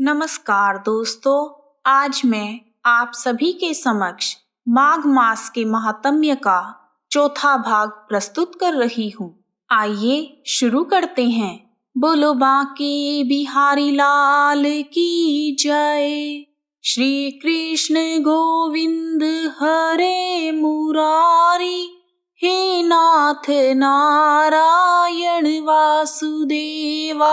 नमस्कार दोस्तों, आज मैं आप सभी के समक्ष माघ मास के महात्म्य का चौथा भाग प्रस्तुत कर रही हूँ। आइए शुरू करते हैं। बोलो बांके बिहारी लाल की जय। श्री कृष्ण गोविंद हरे मुरारी, हे नाथ नारायण वासुदेवा।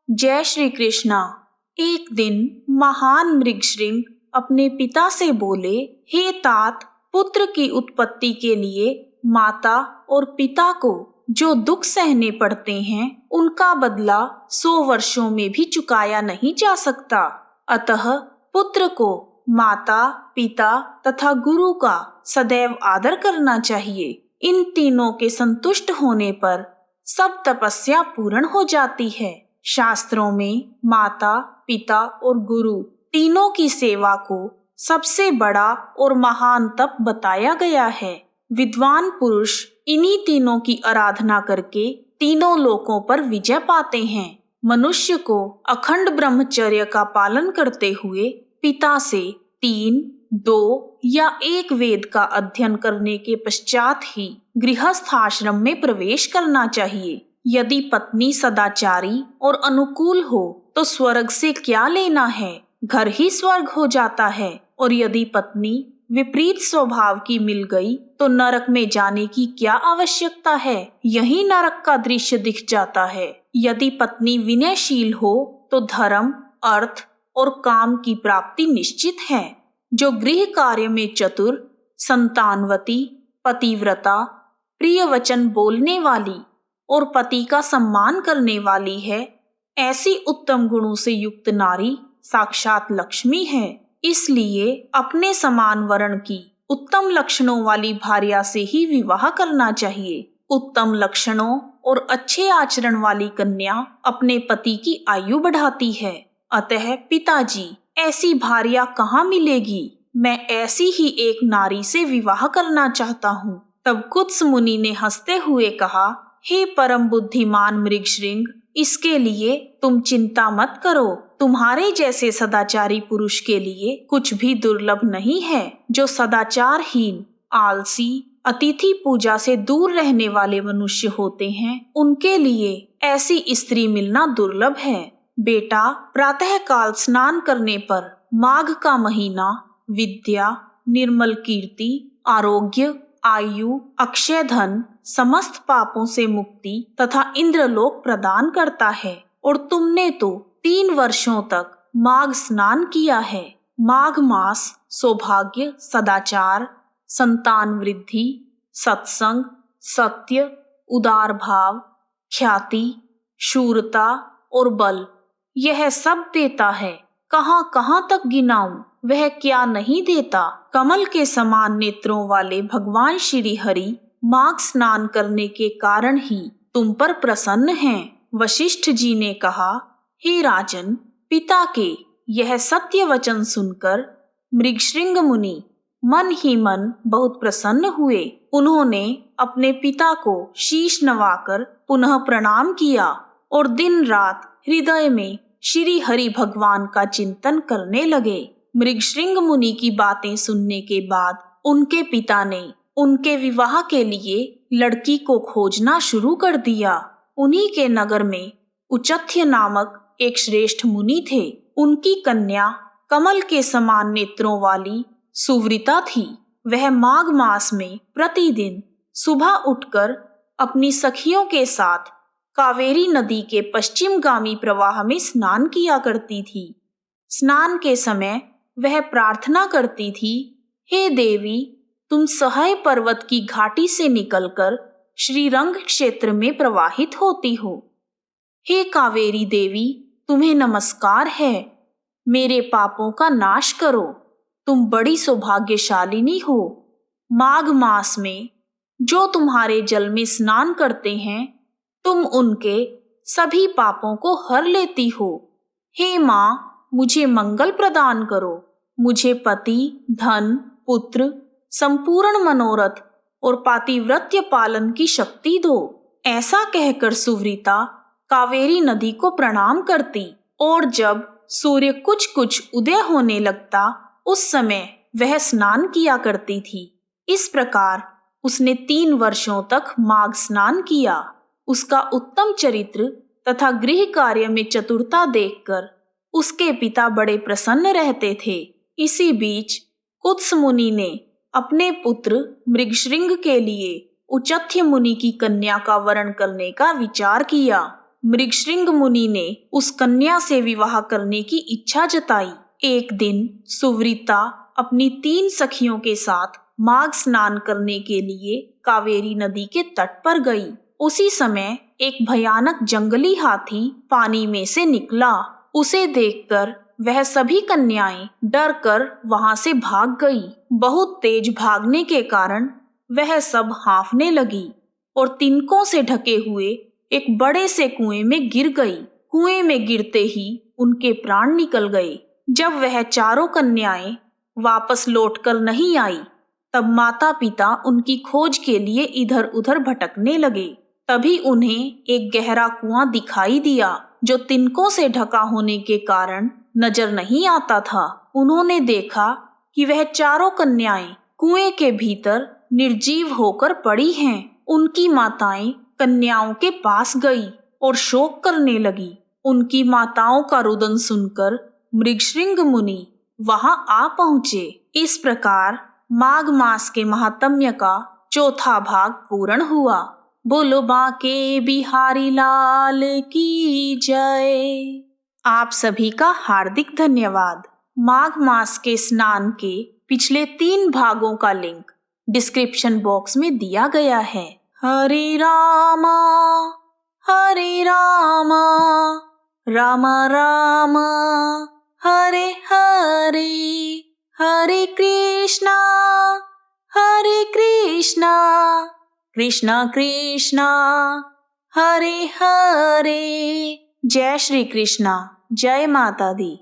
जय श्री कृष्णा। एक दिन महान मृगशृंग अपने पिता से बोले, हे तात, पुत्र की उत्पत्ति के लिए माता और पिता को जो दुख सहने पड़ते हैं उनका बदला 100 वर्षों में भी चुकाया नहीं जा सकता। अतः पुत्र को माता, पिता तथा गुरु का सदैव आदर करना चाहिए। इन तीनों के संतुष्ट होने पर सब तपस्या पूर्ण हो जाती है। शास्त्रों में माता, पिता और गुरु तीनों की सेवा को सबसे बड़ा और महान तप बताया गया है। विद्वान पुरुष इन्हीं तीनों की आराधना करके तीनों लोकों पर विजय पाते हैं। मनुष्य को अखंड ब्रह्मचर्य का पालन करते हुए पिता से 3, 2 या 1 वेद का अध्ययन करने के पश्चात ही गृहस्थ आश्रम में प्रवेश करना चाहिए। यदि पत्नी सदाचारी और अनुकूल हो तो स्वर्ग से क्या लेना है, घर ही स्वर्ग हो जाता है। और यदि पत्नी विपरीत स्वभाव की मिल गई तो नरक में जाने की क्या आवश्यकता है, यही नरक का दृश्य दिख जाता है। यदि पत्नी विनयशील हो तो धर्म, अर्थ और काम की प्राप्ति निश्चित है। जो गृह कार्य में चतुर, संतानवती, पतिव्रता, प्रिय वचन बोलने वाली और पति का सम्मान करने वाली है, ऐसी उत्तम गुणों से युक्त नारी साक्षात लक्ष्मी है। इसलिए अपने समान वर्ण की उत्तम लक्षणों वाली भार्या से ही विवाह करना चाहिए। उत्तम लक्षणों और अच्छे आचरण वाली कन्या अपने पति की आयु बढ़ाती है। अतः पिताजी, ऐसी भार्या कहाँ मिलेगी? मैं ऐसी ही एक नारी से विवाह करना चाहता हूँ। तब कुत्स मुनि ने हंसते हुए कहा, हे परम बुद्धिमान मृगशृंग, इसके लिए तुम चिंता मत करो। तुम्हारे जैसे सदाचारी पुरुष के लिए कुछ भी दुर्लभ नहीं है। जो सदाचारहीन, आलसी, अतिथि पूजा से दूर रहने वाले मनुष्य होते हैं, उनके लिए ऐसी स्त्री मिलना दुर्लभ है। बेटा, प्रातः काल स्नान करने पर माघ का महीना विद्या, निर्मल कीर्ति, आरोग्य, आयु, अक्षय धन, समस्त पापों से मुक्ति तथा इंद्रलोक प्रदान करता है। और तुमने तो 3 वर्षों तक माघ स्नान किया है। माघ मास सौभाग्य, सदाचार, संतान वृद्धि, सत्संग, सत्य, उदार भाव, ख्याति, शूरता और बल, यह सब देता है। कहाँ कहाँ तक गिनाऊं, वह क्या नहीं देता। कमल के समान नेत्रों वाले भगवान श्री हरि माघ स्नान करने के कारण ही तुम पर प्रसन्न हैं। वशिष्ठ जी ने कहा, हे राजन, पिता के यह सत्य वचन सुनकर मृगशृंग मुनि मन ही मन बहुत प्रसन्न हुए। उन्होंने अपने पिता को शीश नवाकर पुनः प्रणाम किया और दिन रात हृदय में श्री हरि भगवान का चिंतन करने लगे। मृगशृंग मुनि की बातें सुनने के बाद उनके पिता ने उनके विवाह के लिए लड़की को खोजना शुरू कर दिया। उन्हीं के नगर में उचथ्य नामक एक श्रेष्ठ मुनि थे। उनकी कन्या कमल के समान नेत्रों वाली सुव्रता थी। वह माघ मास में प्रतिदिन सुबह उठकर अपनी सखियों के साथ कावेरी नदी के पश्चिमगामी प्रवाह में स्नान किया करती थी। स्नान के समय वह प्रार्थना करती थी, हे देवी, तुम सहाय पर्वत की घाटी से निकलकर श्रीरंग क्षेत्र में प्रवाहित होती हो। हे कावेरी देवी, तुम्हें नमस्कार है। मेरे पापों का नाश करो। तुम बड़ी सौभाग्यशालिनी हो। माघ मास में जो तुम्हारे जल में स्नान करते हैं, तुम उनके सभी पापों को हर लेती हो। हे माँ, मुझे मंगल प्रदान करो। मुझे पति, धन, पुत्र, संपूर्ण मनोरथ और पातिव्रत्य पालन की शक्ति दो। ऐसा कहकर सुव्रता कावेरी नदी को प्रणाम करती और जब सूर्य कुछ कुछ उदय होने लगता उस समय वह स्नान किया करती थी। इस प्रकार उसने 3 वर्षों तक माघ स्नान किया। उसका उत्तम चरित्र तथा गृह कार्य में चतुरता देखकर उसके पिता बड़े प्रसन्न रहते थे। इसी बीच कुत्स मुनि ने अपने पुत्र मृगशृंग के लिए उचथ्य मुनि की कन्या का वरण करने का विचार किया। मृगशृंग मुनि ने उस कन्या से विवाह करने की इच्छा जताई। एक दिन सुव्रीता अपनी 3 सखियों के साथ माघ स्नान करने के लिए कावेरी नदी के तट पर गई। उसी समय एक भयानक जंगली हाथी पानी में से निकला। उसे देखकर वह सभी कन्याएं डर कर वहां से भाग गई। बहुत तेज भागने के कारण वह सब हांफने लगी और तिनकों से ढके हुए एक बड़े से कुएं में गिर गई। कुएं में गिरते ही उनके प्राण निकल गए। जब वह चारों कन्याएं वापस लौटकर नहीं आई, तब माता पिता उनकी खोज के लिए इधर उधर भटकने लगे। तभी उन्हें एक गहरा कुआं दिखाई दिया, जो तिनकों से ढका होने के कारण नजर नहीं आता था। उन्होंने देखा कि वह चारों कन्याएं कुएं के भीतर निर्जीव होकर पड़ी हैं। उनकी माताएं कन्याओं के पास गई और शोक करने लगी। उनकी माताओं का रुदन सुनकर मृगशृंग मुनि वहां आ पहुंचे। इस प्रकार माघ मास के महात्म्य का चौथा भाग पूर्ण हुआ। बोलो बांके बिहारी लाल की जय। आप सभी का हार्दिक धन्यवाद। माघ मास के स्नान के पिछले 3 भागों का लिंक डिस्क्रिप्शन बॉक्स में दिया गया है। हरे रामा राम राम हरे हरे, हरे कृष्णा कृष्णा कृष्णा हरे हरे। जय श्री कृष्णा। जय माता दी।